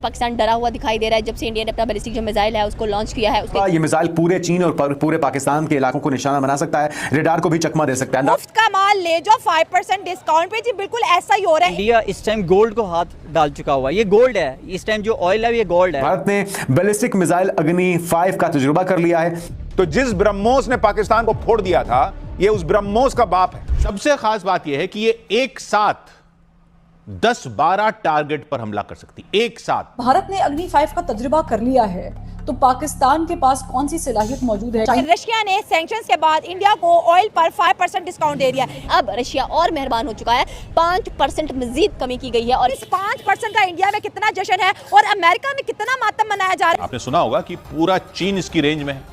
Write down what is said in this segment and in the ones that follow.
पाकिस्तान डरा हुआ दिखाई दे रहा है जब से इंडिया ने अपना बैलिस्टिक जो मिसाइल है उसको लॉन्च किया है। ये मिसाइल पूरे चीन और पूरे पाकिस्तान के इलाकों को निशाना बना सकता है, रेडार को भी चकमा दे सकता है। मुफ्त का माल ले जाओ 5% डिस्काउंट पे जी, बिल्कुल ऐसा ही हो रहा है। इंडिया इस टाइम गोल्ड को हाथ डाल चुका हुआ है, ये गोल्ड है, इस टाइम जो ऑयल है ये गोल्ड है। भारत ने बैलिस्टिक मिसाइल अग्नि 5 का तजुर्बा कर लिया है। तो जिस ब्रह्मोस ने पाकिस्तान को फोड़ दिया था, ये उस ब्रह्मोस का बाप है। सबसे खास बात यह है कि ये एक साथ 10-12 टारगेट पर हमला कर सकती, एक साथ। भारत ने अग्नि 5 का तजुर्बा कर लिया है, तो पाकिस्तान के पास कौन सी सलाहियत मौजूद है? रशिया ने सैंक्शंस के बाद इंडिया को ऑयल पर 5% डिस्काउंट दे दिया है। अब रशिया और मेहरबान हो चुका है, 5% मजीद कमी की गई है। और इस 5% का इंडिया में कितना जश्न है और अमेरिका में कितना मातम मनाया जा रहा है। आपने सुना होगा कि पूरा चीन इसकी रेंज में है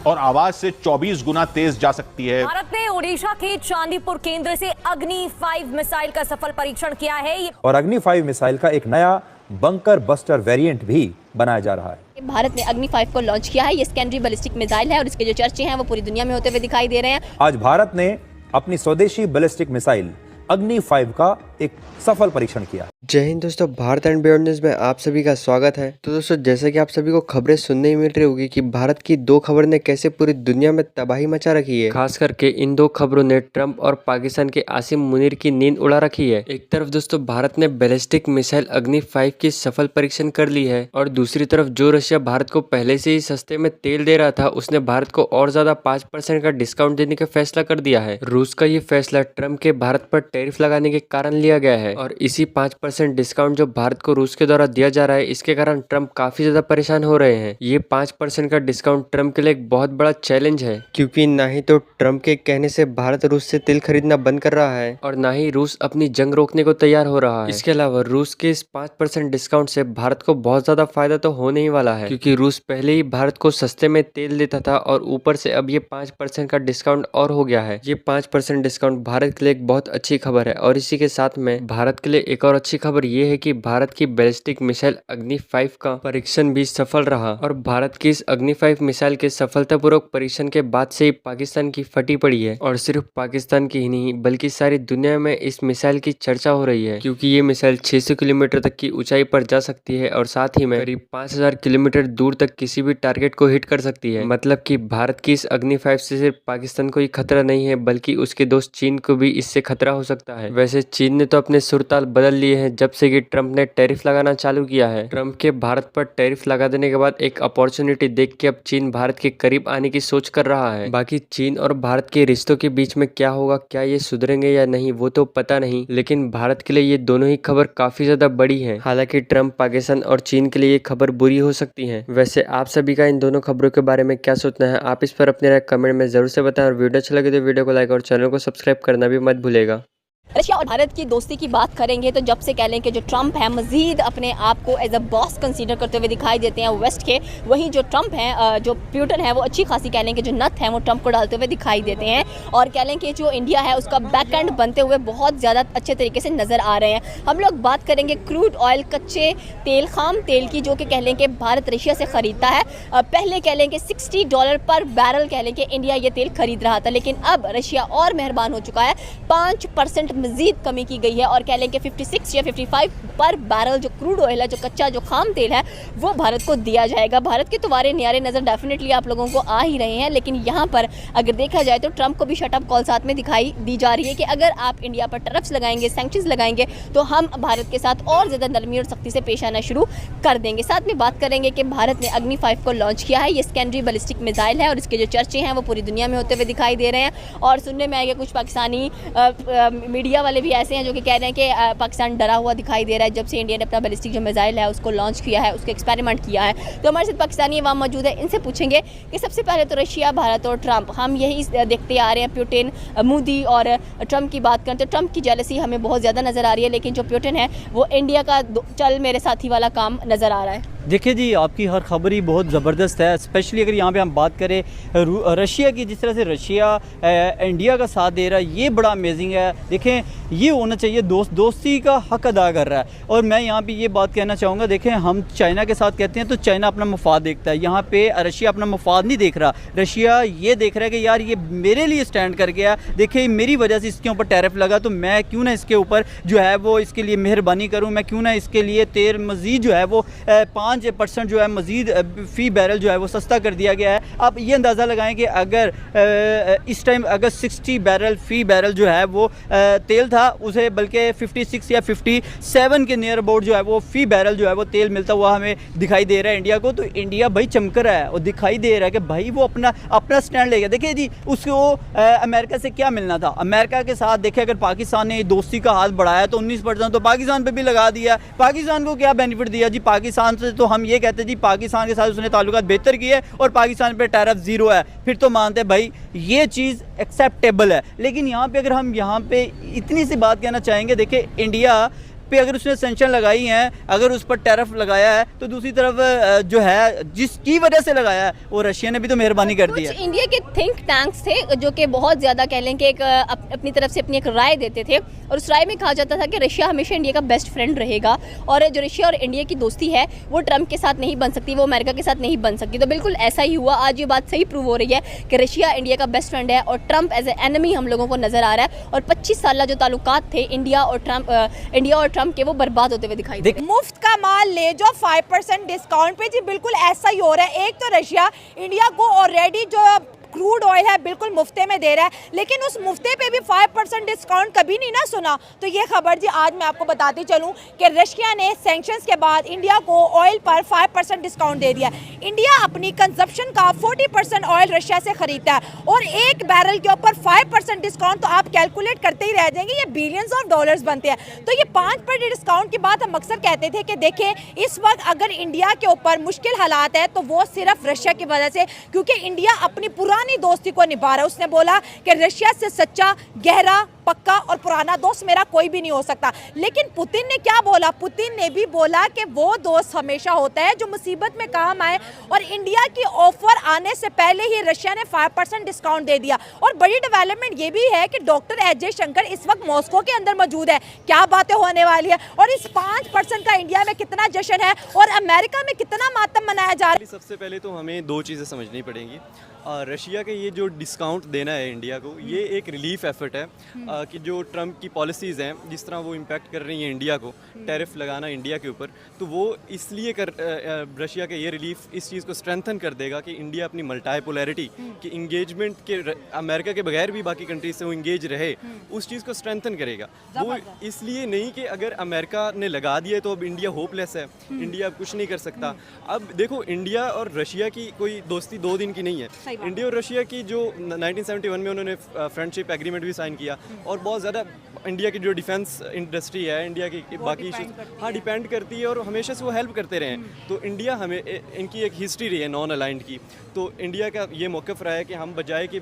और आवाज से 24 गुना तेज जा सकती है। भारत ने ओडिशा के चांदीपुर केंद्र से अग्नि 5 मिसाइल का सफल परीक्षण किया है और अग्नि 5 मिसाइल का एक नया बंकर बस्टर वेरिएंट भी बनाया जा रहा है। भारत ने अग्नि 5 को लॉन्च किया है। ये सेकेंडरी बैलिस्टिक मिसाइल है और इसके जो चर्चे हैं वो पूरी दुनिया में होते हुए दिखाई दे रहे हैं। आज भारत ने अपनी स्वदेशी बैलिस्टिक मिसाइल अग्नि 5 का एक सफल परीक्षण किया। जय हिंद दोस्तों, भारत एंड बियॉन्ड न्यूज़ में आप सभी का स्वागत है। तो दोस्तों, जैसे कि आप सभी को खबरें सुनने ही मिल रही होगी कि भारत की दो खबर ने कैसे पूरी दुनिया में तबाही मचा रखी है। खास करके इन दो खबरों ने ट्रंप और पाकिस्तान के आसिम मुनीर की नींद उड़ा रखी है। एक तरफ दोस्तों भारत ने बैलिस्टिक मिसाइल अग्नि 5 की सफल परीक्षण कर ली है और दूसरी तरफ जो रशिया भारत को पहले से ही सस्ते में तेल दे रहा था, उसने भारत को और ज्यादा 5% का डिस्काउंट देने का फैसला कर दिया है। रूस का ये फैसला ट्रंप के भारत पर टैरिफ लगाने के कारण लिया गया है और इसी 5% डिस्काउंट जो भारत को रूस के द्वारा दिया जा रहा है, इसके कारण ट्रंप काफी ज्यादा परेशान हो रहे हैं। ये 5% का डिस्काउंट ट्रंप के लिए एक बहुत बड़ा चैलेंज है, क्योंकि ना ही तो ट्रंप के कहने से भारत रूस से तेल खरीदना बंद कर रहा है और ना ही रूस अपनी जंग रोकने को तैयार हो रहा है। इसके अलावा रूस के इस 5% डिस्काउंट से भारत को बहुत ज्यादा फायदा तो होने ही वाला है, क्योंकि रूस पहले ही भारत को सस्ते में तेल देता था और ऊपर से अब ये 5% का डिस्काउंट और हो गया है। ये 5% डिस्काउंट भारत के लिए एक बहुत अच्छी खबर है और इसी के साथ में भारत के लिए एक और अच्छी खबर ये है कि भारत की बैलिस्टिक मिसाइल अग्नि 5 का परीक्षण भी सफल रहा और भारत की इस अग्नि 5 मिसाइल के सफलतापूर्वक परीक्षण के बाद से ही पाकिस्तान की फटी पड़ी है और सिर्फ पाकिस्तान की ही नहीं बल्कि सारी दुनिया में इस मिसाइल की चर्चा हो रही है, क्योंकि ये मिसाइल 600 किलोमीटर तक की ऊंचाई पर जा सकती है और साथ ही में करीब 5000 किलोमीटर दूर तक किसी भी टारगेट को हिट कर सकती है। मतलब कि भारत की इस अग्नि 5 से सिर्फ पाकिस्तान को ही खतरा नहीं है बल्कि उसके दोस्त चीन को भी इससे खतरा हो सकता है। वैसे चीन ने तो अपने सुरताल बदल लिए हैं जब से कि ट्रंप ने टैरिफ लगाना चालू किया है। ट्रंप के भारत पर टैरिफ लगा देने के बाद एक अपॉर्चुनिटी देख के अब चीन भारत के करीब आने की सोच कर रहा है। बाकी चीन और भारत के रिश्तों के बीच में क्या होगा, क्या ये सुधरेंगे या नहीं, वो तो पता नहीं, लेकिन भारत के लिए ये दोनों ही खबर काफी ज्यादा बड़ी है। हालांकि ट्रंप, पाकिस्तान और चीन के लिए ये खबर बुरी हो सकती है। वैसे आप सभी का इन दोनों खबरों के बारे में क्या सोचना है, आप इस पर अपने राय कमेंट में जरूर से बताएं और वीडियो अच्छा लगे तो वीडियो को लाइक और चैनल को सब्सक्राइब करना भी मत भूलेगा। रशिया और भारत की दोस्ती की बात करेंगे तो जब से कह लें कि जो ट्रंप है मजीद अपने आप को एज अ बॉस कंसीडर करते हुए दिखाई देते हैं वेस्ट के, वहीं जो ट्रंप हैं, जो प्यूटन है, वो अच्छी खासी कह लें कि जो नथ है वो ट्रंप को डालते हुए दिखाई देते हैं और कह लें कि जो इंडिया है उसका बैक एंड बनते हुए बहुत ज़्यादा अच्छे तरीके से नज़र आ रहे हैं। हम लोग बात करेंगे क्रूड ऑयल, कच्चे तेल, खाम तेल की, जो कि कह लें कि भारत रशिया से ख़रीदता है। पहले कह लें कि $60 पर बैरल कह लें कि इंडिया ये तेल खरीद रहा था, लेकिन अब रशिया और मेहरबान हो चुका है, 5% मजीद कमी की गई है और कह लें कि 56 या 55 पर बैरल जो क्रूड ऑयल है, जो कच्चा जो खाम तेल है, वो भारत को दिया जाएगा। भारत के तुम्हारे न्यारे नज़र डेफिनेटली आप लोगों को आ ही रहे हैं, लेकिन यहाँ पर अगर देखा जाए तो ट्रंप को भी शटअप कॉल साथ में दिखाई दी जा रही है कि अगर आप इंडिया पर टैरिफ्स लगाएंगे, सैंक्शंस लगाएंगे, तो हम भारत के साथ और ज़्यादा नरमी और सख्ती से पेश आना शुरू कर देंगे। साथ में बात करेंगे कि भारत ने अग्नि 5 को लॉन्च किया है। ये सेकेंडरी बैलिस्टिक मिसाइल है और इसके जो चर्चे हैं वो पूरी दुनिया में होते हुए दिखाई दे रहे हैं और सुनने में आएगा कुछ पाकिस्तानी मीडिया वाले भी ऐसे हैं जो कि कह रहे हैं कि पाकिस्तान डरा हुआ दिखाई दे रहा है जब से इंडिया ने अपना बैलिस्टिक जो मिसाइल है उसको लॉन्च किया है, उसको एक्सपेरिमेंट किया है। तो हमारे साथ पाकिस्तानी अवाम मौजूद है, इनसे पूछेंगे कि सबसे पहले तो रशिया, भारत और ट्रंप, हम यही देखते आ रहे हैं, पुतिन, मोदी और ट्रंप की बात करें तो ट्रंप की जेलसी हमें बहुत ज़्यादा नज़र आ रही है, लेकिन जो पुतिन है वो इंडिया का चल मेरे साथी वाला काम नज़र आ रहा है। देखिए जी, आपकी हर खबर ही बहुत ज़बरदस्त है, स्पेशली अगर यहाँ पे हम बात करें रशिया की। जिस तरह से रशिया इंडिया का साथ दे रहा है, ये बड़ा अमेजिंग है। देखें, ये होना चाहिए, दोस्ती का हक अदा कर रहा है। और मैं यहाँ पे ये बात कहना चाहूँगा, देखें, हम चाइना के साथ कहते हैं तो चाइना अपना मफाद देखता है, यहाँ पे रशिया अपना मफाद नहीं देख रहा। रशिया ये देख रहा है कि यार ये मेरे लिए स्टैंड कर गया, देखें मेरी वजह से इसके ऊपर टैरिफ लगा, तो मैं क्यों ना इसके ऊपर जो है वो इसके लिए मेहरबानी करूँ, मैं क्यों ना इसके लिए तेल मज़ीद जो है वो 5% जो है मज़ीद फ़ी बैरल जो है वो सस्ता कर दिया गया है। आप ये अंदाज़ा लगाएं कि अगर इस टाइम अगर 60 बैरल फ़ी बैरल जो है वो तेल था, उसे बल्कि 56 या 57 के नियर अबाउट जो है वो फ़ी बैरल जो है वो तेल मिलता हुआ हमें दिखाई दे रहा है इंडिया को। तो इंडिया भाई चमक रहा है और दिखाई दे रहा है कि भाई वो अपना स्टैंड ले गया। देखिए जी, उसको अमेरिका से क्या मिलना था? अमेरिका के साथ देखिए, अगर पाकिस्तान ने दोस्ती का हाथ बढ़ाया तो 19% तो पाकिस्तान पर भी लगा दिया। पाकिस्तान को क्या बेनिफिट दिया जी? पाकिस्तान से तो हम ये कहते हैं जी पाकिस्तान के साथ उसने ताल्लुकात बेहतर किए और पाकिस्तान पे टैरिफ ज़ीरो है, फिर तो मानते हैं भाई ये चीज़ एक्सेप्टेबल है। लेकिन यहाँ पे अगर हम यहाँ पे इतनी सी बात कहना चाहेंगे, देखिए इंडिया पे अगर उसने सेंक्शन लगाई हैं, अगर उस पर टैरिफ लगाया है, तो दूसरी तरफ जो है जिसकी वजह से लगाया है वो रशिया ने भी तो मेहरबानी कर दी है। इंडिया के थिंक टैंक्स थे जो कि बहुत ज़्यादा कह लें कि एक अपनी तरफ से अपनी एक राय देते थे, और उस राय में कहा जाता था कि रशिया हमेशा इंडिया का बेस्ट फ्रेंड रहेगा, और जो रशिया और इंडिया की दोस्ती है वो ट्रंप के साथ नहीं बन सकती, वो अमेरिका के साथ नहीं बन सकती। तो बिल्कुल ऐसा ही हुआ, आज ये बात सही प्रूव हो रही है कि रशिया इंडिया का बेस्ट फ्रेंड है और ट्रंप एज ए एनिमी हम लोगों को नज़र आ रहा है। और 25 साल जो ताल्लुकात थे इंडिया और ट्रंप के, वो बर्बाद होते हुए दिखाई दे रहे हैं। मुफ्त का माल ले जाओ 5% डिस्काउंट पे जी, बिल्कुल ऐसा ही हो रहा है। एक तो रशिया इंडिया को ऑलरेडी जो क्रूड ऑयल है बिल्कुल मुफ्ते में दे रहा है, लेकिन उस मुफ्ते पे भी 5% डिस्काउंट कभी नहीं ना सुना। तो ये खबर जी आज मैं आपको बताती चलूं कि रशिया ने सैंक्शंस के बाद इंडिया को ऑयल पर 5% डिस्काउंट दे दिया। इंडिया अपनी कंजप्शन का 40% ऑयल रशिया से खरीदता है और एक बैरल के ऊपर 5% डिस्काउंट, तो आप कैलकुलेट करते ही रह जाएंगे, ये बिलियंस ऑफ डॉलर्स बनते हैं। तो ये 5% डिस्काउंट की बात हम अक्सर कहते थे कि देखें इस वक्त अगर इंडिया के ऊपर मुश्किल हालात है तो वो सिर्फ रशिया की वजह से, क्योंकि इंडिया अपनी पुरानी दोस्ती को निभा रहा है। उसने बोला कि रशिया से सच्चा, गहरा, पक्का और पुराना दोस्त मेरा कोई भी नहीं हो सकता। लेकिन पुतिन ने क्या बोला? पुतिन ने भी बोला कि वो दोस्त हमेशा होता है जो मुसीबत में काम आए, और इंडिया की ऑफर आने से पहले ही रशिया ने 5% डिस्काउंट दे दिया। और बड़ी डेवलपमेंट ये भी है कि डॉक्टर एस जयशंकर इस वक्त मॉस्को के अंदर मौजूद है। क्या बातें होने वाली है, और इस 5% का इंडिया में कितना जश्न है और अमेरिका में कितना मातम मनाया जा रहा है। सबसे पहले तो हमें दो चीज़ें समझनी पड़ेंगी। रशिया के ये जो डिस्काउंट देना है इंडिया को, ये एक रिलीफ एफर्ट है कि जो ट्रंप की पॉलिसीज़ हैं, जिस तरह वो इम्पैक्ट कर रही हैं इंडिया को, टैरिफ लगाना इंडिया के ऊपर, तो वो इसलिए रशिया के ये रिलीफ इस चीज़ को स्ट्रेंथन कर देगा कि इंडिया अपनी मल्टीपोलैरिटी की इंगेजमेंट के अमेरिका के बगैर भी बाकी कंट्रीज से वो इंगेज रहे, उस चीज़ को स्ट्रेंथन करेगा। वो इसलिए नहीं कि अगर अमेरिका ने लगा दिया तो अब इंडिया होपलेस है, इंडिया अब कुछ नहीं कर सकता। अब देखो, इंडिया और रशिया की कोई दोस्ती 2 दिन की नहीं है। इंडिया और रशिया की जो 1971 में उन्होंने फ्रेंडशिप एग्रीमेंट भी साइन किया, और बहुत ज़्यादा इंडिया की जो डिफेंस इंडस्ट्री है, इंडिया की बाकी इशूज़ डिपेंड करती है, और हमेशा से वो हेल्प करते रहे हैं। तो इंडिया हमें, इनकी एक हिस्ट्री रही है नॉन अलाइंड की, तो इंडिया का ये मौक़िफ़ रहा है कि हम बजाय कि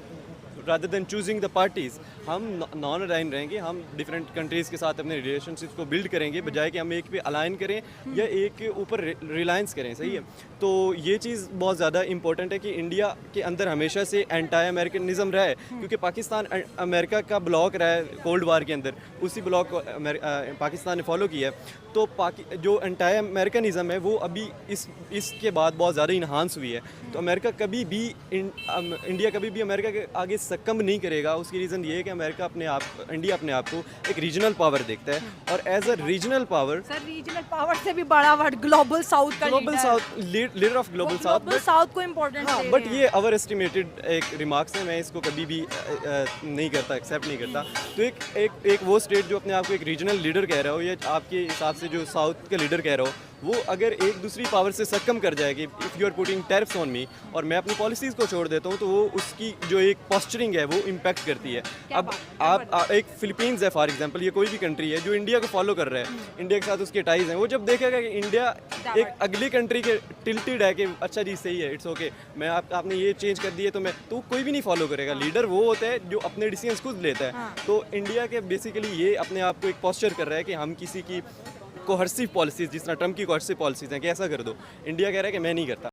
rather than choosing the parties, हम नॉन अलाइन रहेंगे, हम डिफरेंट कंट्रीज़ के साथ अपने रिलेशनशिप्स को बिल्ड करेंगे, बजाय कि हम एक पे अलाइन करें या एक के ऊपर रिलायंस करें। सही है, तो ये चीज़ बहुत ज़्यादा इंपॉर्टेंट है कि इंडिया के अंदर हमेशा से एंटी अमेरिकनिज़म रहा है, क्योंकि पाकिस्तान अमेरिका का ब्लॉक रहा है कोल्ड वार के अंदर, उसी ब्लॉक को पाकिस्तान ने फॉलो किया है। तो जो एंटी अमेरिकनिज़म है वो अभी इसके बाद बहुत ज़्यादा इन्हांस हुई है। तो अमेरिका कभी भी इंडिया कभी भी अमेरिका के आगे सक्कम नहीं करेगा। उसकी रीज़न ये है कि इंडिया अपने आप को एक रीजनल पावर देखता है, और as a regional power, sir regional power से भी बड़ा वर्ड ग्लोबल साउथ का, global south, leader of global south को इम्पोर्टेंस दे रहे हैं। बट ये ओवर एस्टिमेटेड एक रिमार्क्स है, मैं इसको कभी भी नहीं करता, एक्सेप्ट नहीं करता। तो एक वो स्टेट जो अपने आप को एक रीजनल लीडर कह रहा हो, या आपके हिसाब से जो साउथ का लीडर कह रहा हो, वो अगर एक दूसरी पावर से सक्कम कर जाएगी, if you are putting tariffs on me, और मैं अपनी पॉलिसीज़ को छोड़ देता हूँ, तो वो उसकी जो एक पोस्चरिंग है वो इम्पैक्ट करती है। अब आप एक फिलीपींस है फॉर एग्जांपल, ये कोई भी कंट्री है जो इंडिया को फॉलो कर रहा है, इंडिया के साथ उसके टाइज हैं, वो जब देखेगा कि इंडिया एक अगली कंट्री के टिल्टेड है कि अच्छा जी सही है, इट्स ओके, मैं आपने ये चेंज कर दिए, तो कोई भी नहीं फॉलो करेगा। लीडर वो होता है जो अपने डिसीजंस खुद लेता है। तो इंडिया के बेसिकली ये अपने आप को एक पोस्चर कर रहा है कि हम किसी की कोहर्सिव पॉलिसीज़, जिस तरह ट्रम्प की कोहर्सिव पॉलिसीज़ हैं कि ऐसा कर दो, इंडिया कह रहा है कि मैं नहीं करता।